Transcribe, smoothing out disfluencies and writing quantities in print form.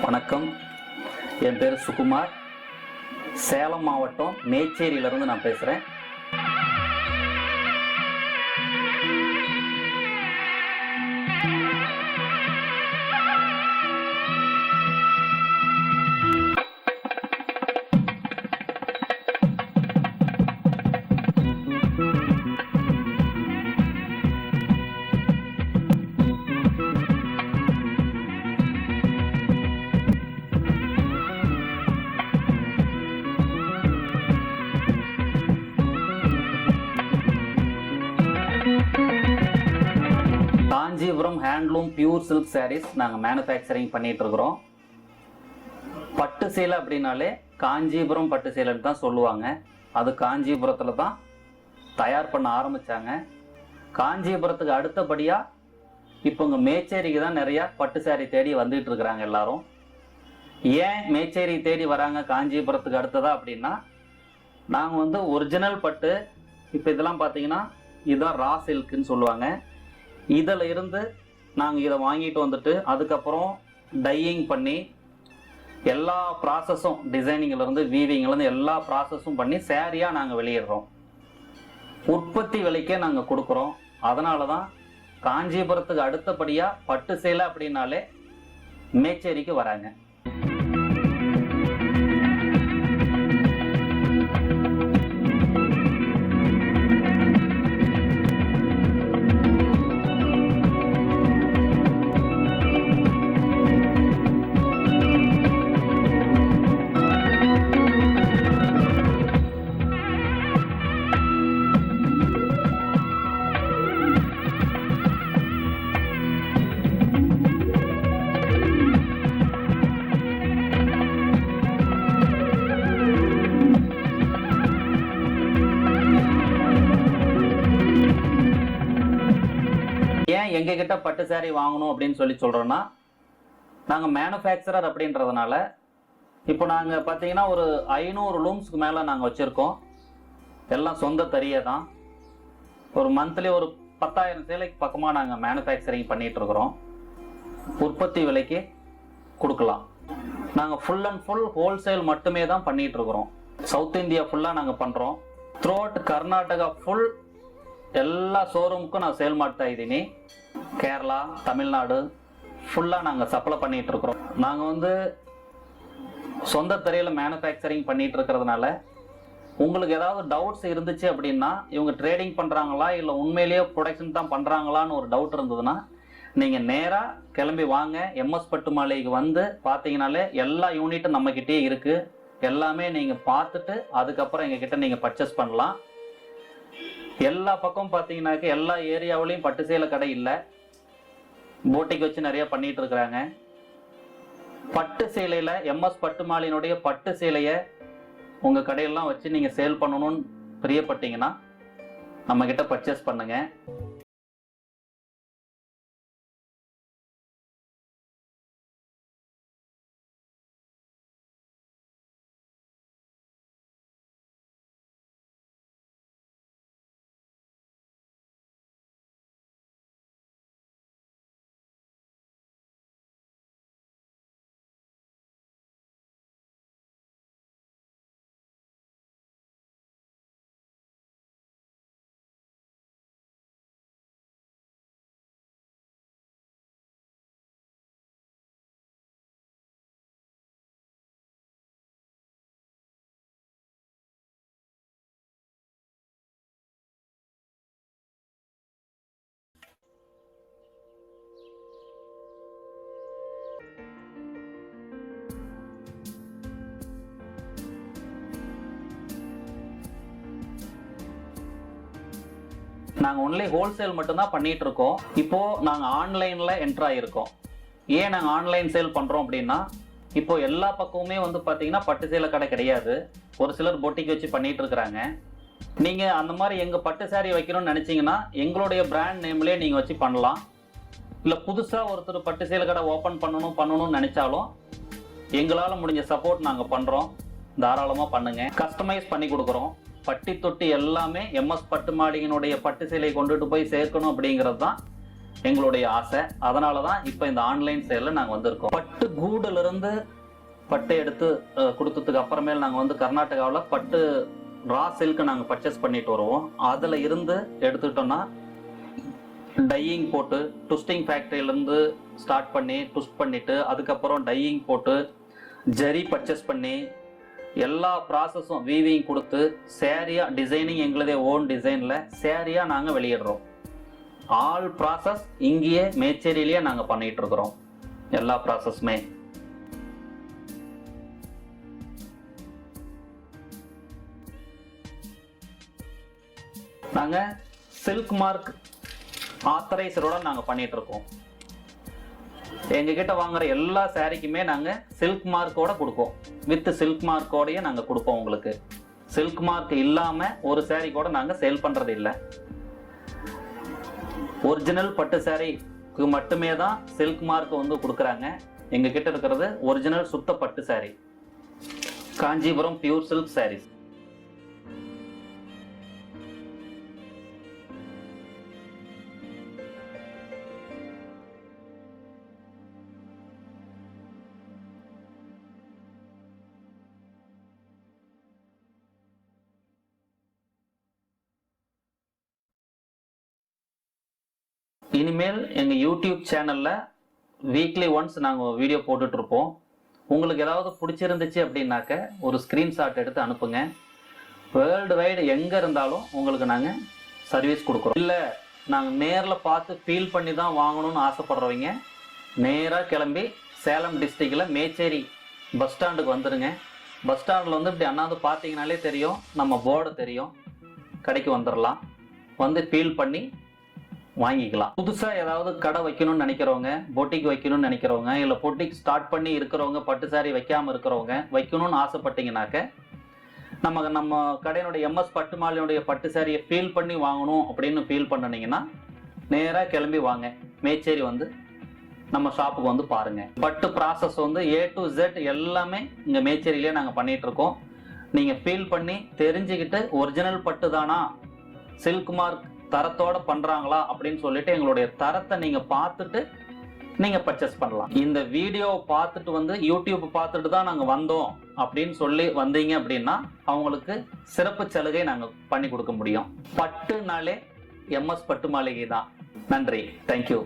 வணக்கம், என் பேர் சுகுமார். சேலம் மாவட்டம் மேச்சேரியிலிருந்து நான் பேசுகிறேன். Kanchipuram handloom pure silk sarees நாங்கள் மேனுஃபேக்சரிங் பண்ணிட்டு இருக்கிறோம். பட்டு சேலை அப்படின்னாலே காஞ்சிபுரம் பட்டு சேலைன்னு தான் சொல்லுவாங்க. அது காஞ்சிபுரத்தில் தான் தயார் பண்ண ஆரம்பித்தாங்க. காஞ்சிபுரத்துக்கு அடுத்தபடியாக இப்போ இங்கே மேச்சேரிக்கு தான் நிறையா பட்டு சாரி தேடி வந்துட்டு இருக்கிறாங்க எல்லாரும். ஏன் மேச்சேரி தேடி வராங்க காஞ்சிபுரத்துக்கு அடுத்ததா அப்படின்னா, நாங்கள் ஒரிஜினல் பட்டு, இப்போ இதெல்லாம் பார்த்தீங்கன்னா இதுதான் ரா சில்க்குன்னு சொல்லுவாங்க. இதில் இருந்து நாங்கள் இதை வாங்கிட்டு வந்துட்டு அதுக்கப்புறம் டையிங் பண்ணி எல்லா ப்ராசஸும், டிசைனிங்லேருந்து வீவிங்லேருந்து எல்லா ப்ராசஸும் பண்ணி சேரீயாக நாங்கள் வெளியிடுறோம். உற்பத்தி விலைக்கே நாங்கள் கொடுக்குறோம். அதனால தான் காஞ்சிபுரத்துக்கு அடுத்தபடியாக பட்டு சேலை அப்படின்னாலே மேச்சேரிக்கு வராங்க. ஏன் எங்ககிட்ட பட்டு சாரி வாங்கணும் அப்படின்னு சொல்கிறோன்னா, நாங்கள் மேனுஃபேக்சரர் அப்படின்றதுனால இப்போ நாங்கள் பார்த்தீங்கன்னா ஒரு 500 லூம்ஸ்க்கு மேலே நாங்கள் வச்சுருக்கோம். எல்லாம் சொந்த தறியை தான். ஒரு மந்த்லி ஒரு 10,000 சேலைக்கு பக்கமாக நாங்கள் மேனுஃபேக்சரிங் பண்ணிகிட்ருக்குறோம். உற்பத்தி விலைக்கு கொடுக்கலாம். நாங்கள் ஃபுல் அண்ட் ஃபுல் ஹோல்சேல் மட்டுமே தான் பண்ணிகிட்ருக்குறோம். சவுத் இந்தியா ஃபுல்லாக நாங்கள் பண்ணுறோம். த்ரூ அவுட் கர்நாடகா ஃபுல் எல்லா ஷோரூமுக்கும் நான் சேல் ಮಾಡ್ತಾ ಇದ್ದೀನಿ. கேரளா, தமிழ்நாடு ஃபுல்லாக நாங்கள் சப்ளை பண்ணிகிட்டு இருக்கிறோம். நாங்கள் சொந்த தறியில் மேனுஃபேக்சரிங் பண்ணிகிட்டு இருக்கிறதுனால உங்களுக்கு ஏதாவது டவுட்ஸ் இருந்துச்சு அப்படின்னா, இவங்க ட்ரேடிங் பண்ணுறாங்களா இல்லை உண்மையிலேயே ப்ரொடக்ஷன் தான் பண்ணுறாங்களான்னு ஒரு டவுட் இருந்ததுன்னா, நீங்கள் நேராக கிளம்பி வாங்க. எம்எஸ் பட்டு மாளிகைக்கு வந்து பார்த்தீங்கனாலே எல்லா யூனிட்டும் நம்மக்கிட்டே இருக்குது. எல்லாமே நீங்கள் பார்த்துட்டு அதுக்கப்புறம் எங்ககிட்ட நீங்கள் பர்ச்சேஸ் பண்ணலாம். எல்லா பக்கம் பார்த்தீங்கன்னாக்க எல்லா ஏரியாவிலையும் பட்டு சேலை கடை இல்லை. போட்டிக்கு வச்சு நிறைய பண்ணிட்டு இருக்கிறாங்க. பட்டு சேலையில் எம்எஸ் பட்டு மாளிகையினுடைய பட்டு சேலையை உங்கள் கடையெல்லாம் வச்சு நீங்கள் சேல் பண்ணணும்னு பிரியப்பட்டீங்கன்னா நம்மக்கிட்ட பர்ச்சேஸ் பண்ணுங்கள். நாங்கள் ஒன்லி ஹோல்சேல் மட்டும்தான் பண்ணிட்டு இருக்கோம். இப்போ நாங்கள் ஆன்லைனில் என்ட்ரு ஆகிருக்கோம். ஏன் நாங்கள் ஆன்லைன் சேல் பண்ணுறோம் அப்படின்னா, இப்போ எல்லா பக்கமுமே பார்த்தீங்கன்னா பட்டு சேலை கடை கிடையாது. ஒரு சிலர் பொட்டிக்கு வச்சு பண்ணிட்டு இருக்கிறாங்க. நீங்கள் அந்த மாதிரி எங்கள் பட்டு சாரி வைக்கணும்னு நினச்சிங்கன்னா எங்களுடைய பிராண்ட் நேம்லேயே நீங்கள் வச்சு பண்ணலாம். இல்லை புதுசாக ஒருத்தர் பட்டு சேலை கடை ஓப்பன் பண்ணணும்னு நினச்சாலும் எங்களால் முடிஞ்ச சப்போர்ட் நாங்கள் பண்ணுறோம். தாராளமாக பண்ணுங்கள். கஸ்டமைஸ் பண்ணி கொடுக்குறோம். பட்டி தொட்டி எல்லாமே எம்எஸ் பட்டு மாளிகையினுடைய பட்டு சேலை கொண்டுட்டு போய் சேர்க்கணும் அப்படிங்கிறது தான் எங்களுடைய ஆசை. அதனால தான் இப்போ இந்த ஆன்லைன் சேலில் நாங்கள் வந்திருக்கோம். பட்டு கூடுலேருந்து பட்டை எடுத்து கொடுத்ததுக்கு அப்புறமேல் நாங்கள் வந்து கர்நாடகாவில் பட்டு ரா சில்க்கு நாங்கள் பர்ச்சேஸ் பண்ணிட்டு வருவோம். அதில் இருந்து எடுத்துக்கிட்டோம்னா டையிங் போட்டு ட்விஸ்டிங் ஃபேக்ட்ரியிலேருந்து ஸ்டார்ட் பண்ணி ட்விஸ்ட் பண்ணிவிட்டு அதுக்கப்புறம் டையிங் போட்டு ஜரி பர்ச்சேஸ் பண்ணி எல்லா ப்ராசஸும் வீவிங் கொடுத்து சேரீயாக டிசைனிங் எங்களுதே ஓன் டிசைனில் சேரீயாக நாங்கள் வெளியிடுறோம். ஆல் ப்ராசஸ் இங்கேயே மேச்சேரியிலேயே நாங்கள் பண்ணிகிட்டு இருக்கிறோம். எல்லா ப்ராசஸுமே நாங்கள் சில்க் மார்க் ஆத்தரைசரோட நாங்கள் பண்ணிட்டு இருக்கோம். எங்ககிட்ட வாங்குற எல்லா சாரிக்குமே நாங்கள் சில்க் மார்க்கோட கொடுப்போம். வித் சில்க் மார்க்கோடையே நாங்கள் கொடுப்போம். உங்களுக்கு சில்க் மார்க் இல்லாமல் ஒரு சாரி கூட நாங்கள் சேல் பண்ணுறது இல்லை. ஒரிஜினல் பட்டு சாரிக்கு மட்டுமே தான் சில்க் மார்க் வந்து கொடுக்குறாங்க. எங்ககிட்ட இருக்கிறது ஒரிஜினல் சுத்த பட்டு saree, Kanchipuram pure silk sarees. இனிமேல் எங்கள் யூடியூப் சேனலில் வீக்லி ஒன்ஸ் நாங்கள் வீடியோ போட்டுட்ருப்போம். உங்களுக்கு ஏதாவது பிடிச்சிருந்துச்சு அப்படின்னாக்க ஒரு ஸ்க்ரீன்ஷாட் எடுத்து அனுப்புங்க. வேர்ல்டு வைடு எங்கே இருந்தாலும் உங்களுக்கு நாங்கள் சர்வீஸ் கொடுக்குறோம். இல்லை நாங்கள் நேரில் பார்த்து ஃபீல் பண்ணி தான் வாங்கணும்னு ஆசைப்படுறவங்க நேராக கிளம்பி சேலம் டிஸ்ட்ரிக்டில் மேச்சேரி பஸ் ஸ்டாண்டுக்கு வந்துடுங்க. பஸ் ஸ்டாண்டில் வந்து இப்படி அண்ணாந்து பார்த்தீங்கனாலே தெரியும், நம்ம போர்டு தெரியும். கடைக்கு வந்துடலாம், வந்து ஃபீல் பண்ணி வாங்கிக்கலாம். புதுசாக ஏதாவது கடை வைக்கணும்னு நினைக்கிறவங்க, பொட்டிக் வைக்கணும்னு நினைக்கிறவங்க, இல்லை பொட்டிக் ஸ்டார்ட் பண்ணி இருக்கிறவங்க, பட்டு சாரி வைக்காமல் இருக்கிறவங்க வைக்கணும்னு ஆசைப்பட்டீங்கன்னாக்க நம்ம கடையினுடைய எம்எஸ் பட்டு மாலினுடைய பட்டு சாரியை ஃபீல் பண்ணி வாங்கணும் அப்படின்னு ஃபீல் பண்ணினீங்கன்னா நேராக கிளம்பி வாங்க. மேச்சேரி வந்து நம்ம ஷாப்புக்கு வந்து பாருங்கள். பட்டு ப்ராசஸ் வந்து A to Z எல்லாமே இங்கே மேச்சேரியிலே நாங்கள் பண்ணிகிட்டு இருக்கோம். நீங்கள் ஃபீல் பண்ணி தெரிஞ்சுக்கிட்டு ஒரிஜினல் பட்டு தானா, சில்க் மார்க் தரத்தோட பண்றாங்களா அப்படின்னு சொல்லிட்டு எங்களுடைய தரத்தை நீங்க பார்த்துட்டு நீங்க பர்ச்சேஸ் பண்ணலாம். இந்த வீடியோ பார்த்துட்டு வந்து யூடியூப் பார்த்துட்டு தான் நாங்க வந்தோம் அப்படின்னு சொல்லி வந்தீங்க அப்படின்னா அவங்களுக்கு சிறப்பு சலுகை நாங்க பண்ணி கொடுக்க முடியும். பட்டுனாலே எம்எஸ் பட்டு மாளிகை தான். நன்றி, தேங்க்யூ.